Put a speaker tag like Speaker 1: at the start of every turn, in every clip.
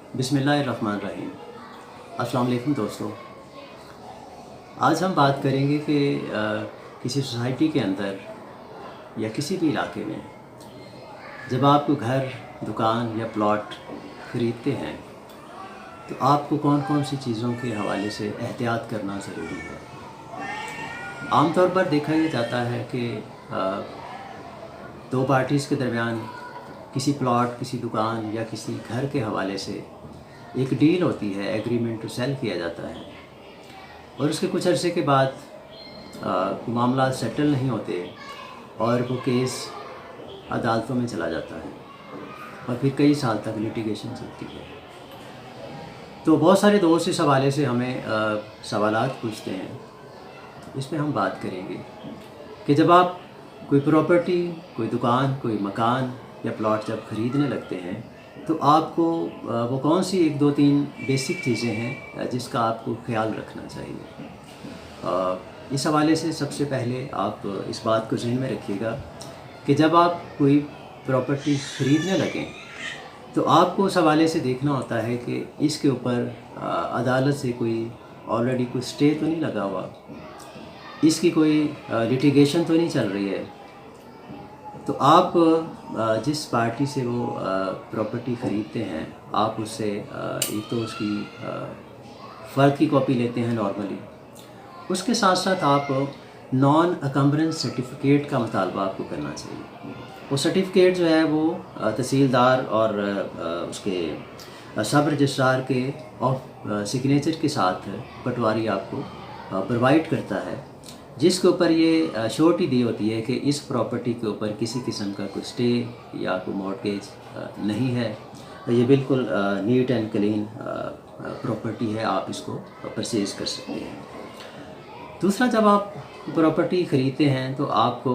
Speaker 1: बिस्मिल्लाहिर्रहमानिर्रहीम। अस्सलाम वालेकुम दोस्तों। आज हम बात करेंगे कि किसी सोसाइटी के अंदर या किसी भी इलाके में जब आप कोई घर, दुकान या प्लॉट ख़रीदते हैं तो आपको कौन कौन सी चीज़ों के हवाले से एहतियात करना ज़रूरी है। आमतौर पर देखा यह जाता है कि दो पार्टीज़ के दरमियान किसी प्लॉट, किसी दुकान या किसी घर के हवाले से एक डील होती है, एग्रीमेंट टू सेल किया जाता है और उसके कुछ अरसे के बाद मामला सेटल नहीं होते और वो केस अदालतों में चला जाता है और फिर कई साल तक लिटिगेशन चलती है। तो बहुत सारे दोस्त इस हवाले से हमें सवालात पूछते हैं। इसमें हम बात करेंगे कि जब आप कोई प्रॉपर्टी, कोई दुकान, कोई मकान या प्लॉट जब ख़रीदने लगते हैं तो आपको वो कौन सी 1, 2, 3 बेसिक चीज़ें हैं जिसका आपको ख्याल रखना चाहिए। इस हवाले से सबसे पहले आप इस बात को ज़हन में रखिएगा कि जब आप कोई प्रॉपर्टी ख़रीदने लगें तो आपको उस हवाले से देखना होता है कि इसके ऊपर अदालत से कोई ऑलरेडी कोई स्टे तो नहीं लगा हुआ, इसकी कोई लिटिगेशन तो नहीं चल रही है। तो आप जिस पार्टी से वो प्रॉपर्टी ख़रीदते हैं आप उससे एक तो उसकी फ़र्द की कॉपी लेते हैं नॉर्मली, उसके साथ साथ आप नॉन अकम्बरेंस सर्टिफिकेट का मुतालबा आपको करना चाहिए। वो सर्टिफिकेट जो है वो तहसीलदार और उसके सब रजिस्ट्रार के सिग्नेचर के साथ पटवारी आपको प्रोवाइड करता है, जिसके ऊपर ये श्योरिटी दी होती है कि इस प्रॉपर्टी के ऊपर किसी किस्म का कोई स्टे या कोई मॉर्गेज नहीं है, ये बिल्कुल नीट एंड क्लीन प्रॉपर्टी है, आप इसको परचेज़ कर सकते हैं। दूसरा, जब आप प्रॉपर्टी ख़रीदते हैं तो आपको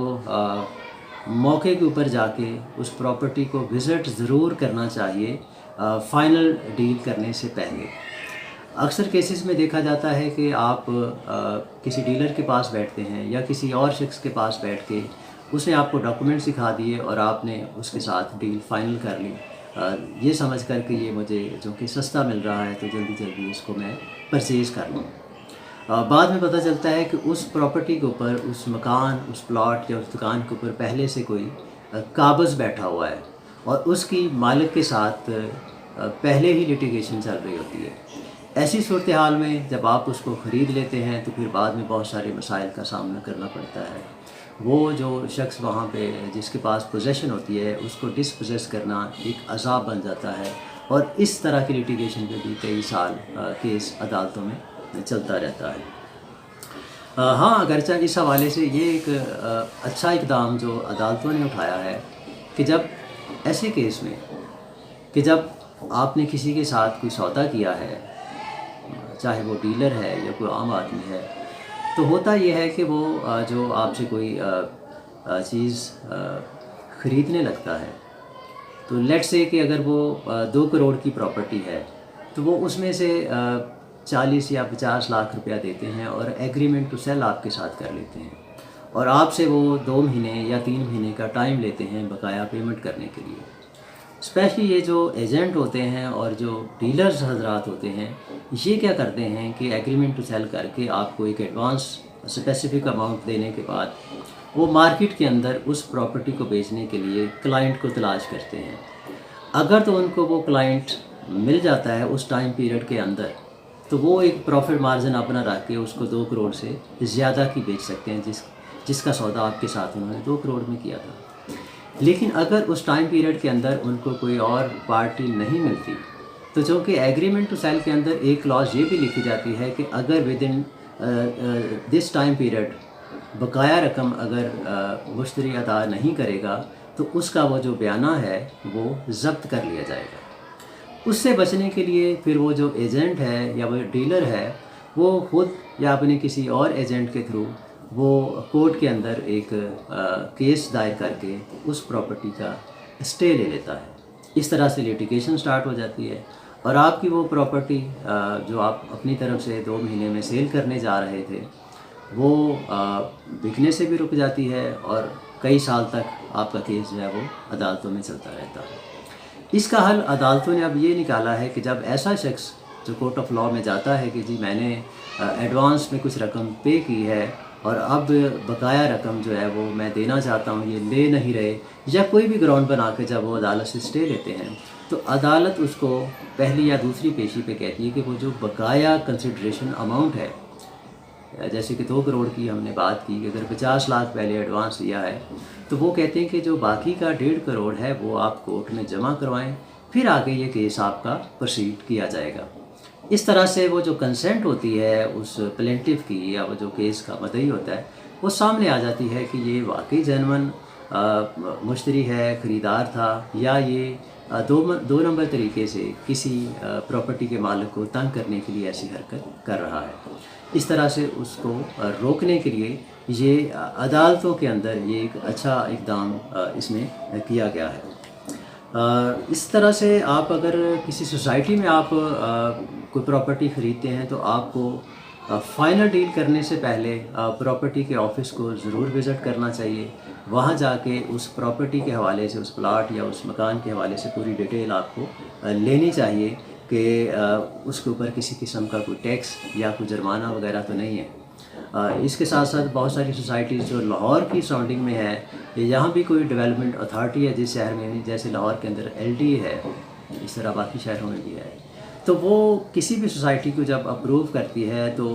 Speaker 1: मौके के ऊपर जाके उस प्रॉपर्टी को विज़िट ज़रूर करना चाहिए फ़ाइनल डील करने से पहले। अक्सर केसेस में देखा जाता है कि आप किसी डीलर के पास बैठते हैं या किसी और शख्स के पास बैठ के उसने आपको डॉक्यूमेंट्स दिखा दिए और आपने उसके साथ डील फाइनल कर ली, ये समझ कर कि ये मुझे जो कि सस्ता मिल रहा है तो जल्दी जल्दी इसको मैं परचेज़ कर लूँ। बाद में पता चलता है कि उस प्रॉपर्टी के ऊपर, उस मकान, उस प्लॉट या उस दुकान के ऊपर पहले से कोई काबज़ बैठा हुआ है और उसकी मालिक के साथ पहले ही लिटिगेशन चल रही होती है। ऐसी सूरत हाल में जब आप उसको ख़रीद लेते हैं तो फिर बाद में बहुत सारे मसाइल का सामना करना पड़ता है। वो जो शख्स वहाँ पे जिसके पास पोजेसन होती है उसको डिसपोजेस करना एक अज़ाब बन जाता है और इस तरह की लिटिगेशन पे भी कई साल केस अदालतों में चलता रहता है। हाँ, अगरचे इस हवाले से ये एक अच्छा इक़दाम जो अदालतों ने उठाया है कि जब ऐसे केस में कि जब आपने किसी के साथ कोई सौदा किया है, चाहे वो डीलर है या कोई आम आदमी है, तो होता ये है कि वो जो आपसे कोई चीज़ ख़रीदने लगता है तो लेट्स से कि अगर वो 2 करोड़ की प्रॉपर्टी है तो वो उसमें से 40 या 50 लाख रुपया देते हैं और एग्रीमेंट टू सेल आपके साथ कर लेते हैं और आपसे वो 2 महीने या 3 महीने का टाइम लेते हैं बकाया पेमेंट करने के लिए। स्पेशली ये जो एजेंट होते हैं और जो डीलर्स हजरात होते हैं, ये क्या करते हैं कि एग्रीमेंट टू सेल करके आपको एक एडवांस स्पेसिफिक अमाउंट देने के बाद वो मार्केट के अंदर उस प्रॉपर्टी को बेचने के लिए क्लाइंट को तलाश करते हैं। अगर तो उनको वो क्लाइंट मिल जाता है उस टाइम पीरियड के अंदर तो वो एक प्रॉफिट मार्जिन अपना रख के उसको 2 करोड़ से ज़्यादा की बेच सकते हैं जिसका सौदा आपके साथ उन्होंने 2 करोड़ में किया था। लेकिन अगर उस टाइम पीरियड के अंदर उनको कोई और पार्टी नहीं मिलती तो जो कि एग्रीमेंट टू सेल के अंदर एक क्लॉज ये भी लिखी जाती है कि अगर with in this time period बकाया रकम अगर मुश्तरी अदा नहीं करेगा तो उसका वो जो बयाना है वो ज़ब्त कर लिया जाएगा। उससे बचने के लिए फिर वो जो एजेंट है या वो डीलर है वो खुद या अपने किसी और एजेंट के थ्रू वो कोर्ट के अंदर एक केस दायर करके उस प्रॉपर्टी का स्टे ले लेता है। इस तरह से लिटिगेशन स्टार्ट हो जाती है और आपकी वो प्रॉपर्टी जो आप अपनी तरफ से 2 महीने में सेल करने जा रहे थे वो बिकने से भी रुक जाती है और कई साल तक आपका केस जो है वो अदालतों में चलता रहता है। इसका हल अदालतों ने अब ये निकाला है कि जब ऐसा शख्स जो कोर्ट ऑफ लॉ में जाता है कि जी मैंने एडवांस में कुछ रकम पे की है और अब बकाया रकम जो है वो मैं देना चाहता हूँ, ये ले नहीं रहे, या कोई भी ग्राउंड बना के जब वो अदालत से स्टे लेते हैं, तो अदालत उसको पहली या दूसरी पेशी पे कहती है कि वो जो बकाया कंसिडरेशन अमाउंट है, जैसे कि 2 करोड़ की हमने बात की, अगर 50 लाख पहले एडवांस दिया है तो वो कहते हैं कि जो बाकी का 1.5 करोड़ है वो आप कोर्ट में जमा करवाएं, फिर आगे ये केस आपका प्रोसीड किया जाएगा। इस तरह से वो जो कंसेंट होती है उस प्लेंटिफ की, या वो जो केस का मुद्दई होता है, वो सामने आ जाती है कि ये वाकई जेन्युइन मुश्तरी है, ख़रीदार था, या ये दो नंबर तरीके से किसी प्रॉपर्टी के मालिक को तंग करने के लिए ऐसी हरकत कर रहा है। इस तरह से उसको रोकने के लिए ये अदालतों के अंदर ये एक अच्छा इक़दाम इसमें किया गया है। इस तरह से आप अगर किसी सोसाइटी में आप कोई प्रॉपर्टी ख़रीदते हैं तो आपको फ़ाइनल डील करने से पहले प्रॉपर्टी के ऑफिस को ज़रूर विज़िट करना चाहिए। वहाँ जाके उस प्रॉपर्टी के हवाले से, उस प्लाट या उस मकान के हवाले से पूरी डिटेल आपको लेनी चाहिए कि उसके ऊपर किसी किस्म का कोई टैक्स या कोई जुर्माना वगैरह तो नहीं है। इसके साथ साथ बहुत सारी सोसाइटीज़ जो लाहौर की सराउंडिंग में है, यहाँ भी कोई डेवलपमेंट अथॉरिटी है जिस शहर में, जैसे लाहौर के अंदर LDA है, इस तरह बाकी शहरों में भी है, तो वो किसी भी सोसाइटी को जब अप्रूव करती है तो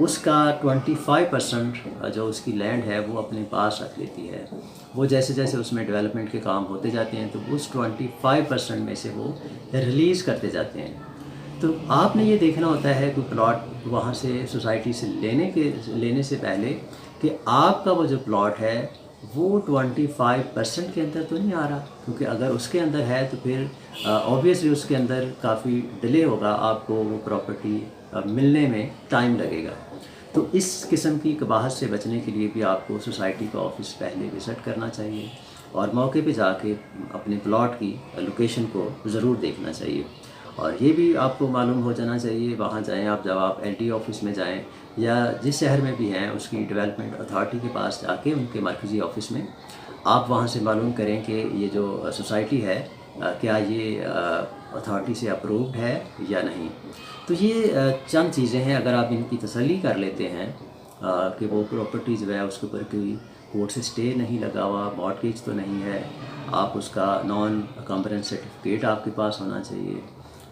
Speaker 1: उसका 25% जो उसकी लैंड है वो अपने पास रख लेती है। वो जैसे जैसे उसमें डेवलपमेंट के काम होते जाते हैं तो उस 25% में से वो रिलीज़ करते जाते हैं। तो आपने ये देखना होता है कि प्लॉट वहाँ से सोसाइटी से लेने से पहले कि आपका वो जो प्लॉट है वो 25% के अंदर तो नहीं आ रहा, क्योंकि अगर उसके अंदर है तो फिर ऑब्वियसली उसके अंदर काफ़ी डिले होगा, आपको वो प्रॉपर्टी मिलने में टाइम लगेगा। तो इस किस्म की कबाहत से बचने के लिए भी आपको सोसाइटी का ऑफिस पहले विज़िट करना चाहिए और मौके पे जाके अपने प्लॉट की लोकेशन को ज़रूर देखना चाहिए। और ये भी आपको मालूम हो जाना चाहिए, वहाँ जाएं आप, जब आप LDA ऑफिस में जाएं या जिस शहर में भी हैं उसकी डेवलपमेंट अथॉरिटी के पास जाके उनके मरकज़ी ऑफिस में आप वहाँ से मालूम करें कि ये जो सोसाइटी है क्या ये अथॉरिटी से अप्रूव्ड है या नहीं। तो ये चंद चीज़ें हैं, अगर आप इनकी तसल्ली कर लेते हैं कि वो प्रॉपर्टी जो है उसके ऊपर कोई कोर्ट से स्टे नहीं लगा हुआ, मॉर्टगेज तो नहीं है, आप उसका नॉन कंप्रेंस सर्टिफिकेट आपके पास होना चाहिए,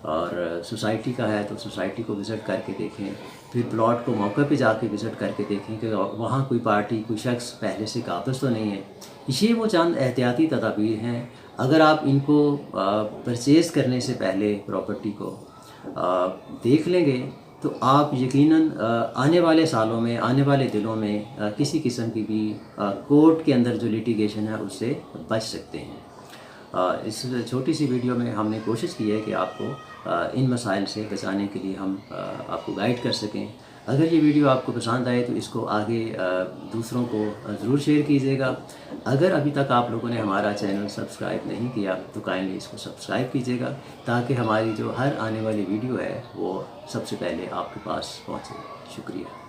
Speaker 1: और सोसाइटी का है तो सोसाइटी को विज़िट करके देखें, फिर प्लॉट को मौके पे जाके विज़िट करके देखें कि वहाँ कोई पार्टी, कोई शख्स पहले से काबिज़ तो नहीं है। ये वो चंद एहतियाती तदाबीर हैं, अगर आप इनको परचेज़ करने से पहले प्रॉपर्टी को देख लेंगे तो आप यकीनन आने वाले सालों में, आने वाले दिनों में किसी किस्म की भी कोर्ट के अंदर जो लिटिगेशन है उससे बच सकते हैं। इस छोटी सी वीडियो में हमने कोशिश की है कि आपको इन मसाइल से बचाने के लिए हम आपको गाइड कर सकें। अगर ये वीडियो आपको पसंद आए तो इसको आगे दूसरों को ज़रूर शेयर कीजिएगा। अगर अभी तक आप लोगों ने हमारा चैनल सब्सक्राइब नहीं किया तो काइंडली इसको सब्सक्राइब कीजिएगा, ताकि हमारी जो हर आने वाली वीडियो है वो सबसे पहले आपके पास पहुँचे। शुक्रिया।